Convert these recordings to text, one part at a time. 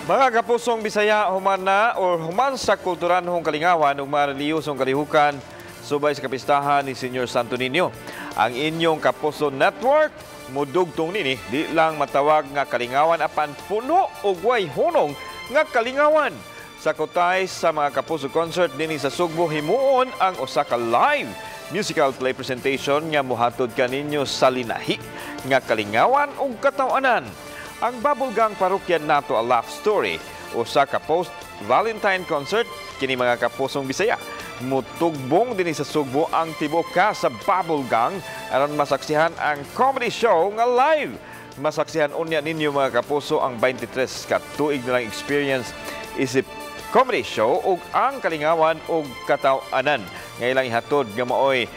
Mga kapusong Bisaya, human na o human sa kulturanhong kalingawan ug mga reliyosong kalihukan subay sa kapistahan ni Senior Santo Niño. Ang inyong Kapuso Network mudugtong nini di lang matawag nga kalingawan apan puno og way hunong nga kalingawan. Sa kutay sa mga Kapuso concert dinhi sa Sugbo himuon ang usa ka live musical play presentation nga mohatod kaninyo sa linahi nga kalingawan ug katawanan. Ang Bubblegang Parokya nato a Love Story usa ka post-Valentine concert kini mga Kapusong Bisaya. Mutugbong dinhi sa Sugbo ang tibuok ka sa Bubblegang aron masaksihan ang comedy show nga live. Masaksihan unya ninyo mga Kapuso ang 23 ka tuig nilang experience isip comedy show ug ang kalingawan ug katawanan. Ngailang ihatod nga maoy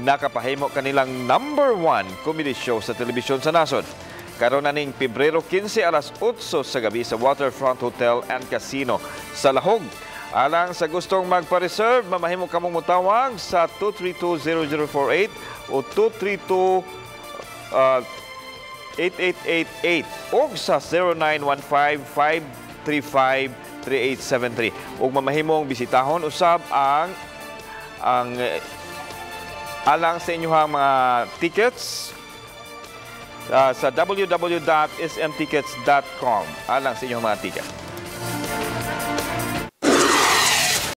nakapahimo kanilang #1 comedy show sa telebisyon sa nasod. Karon na ning Pebrero 15 alas 8 sa gabi sa Waterfront Hotel and Casino sa Lahog. Alang sa gustong magpa-reserve, mamahimo kamong mutawag sa 232-0048 o 232-8888 o sa 0915-535-3873. O mamahimong bisitahon usab ang alang sa inyong mga tickets sa www.smtickets.com alang sa inyong mga ticket.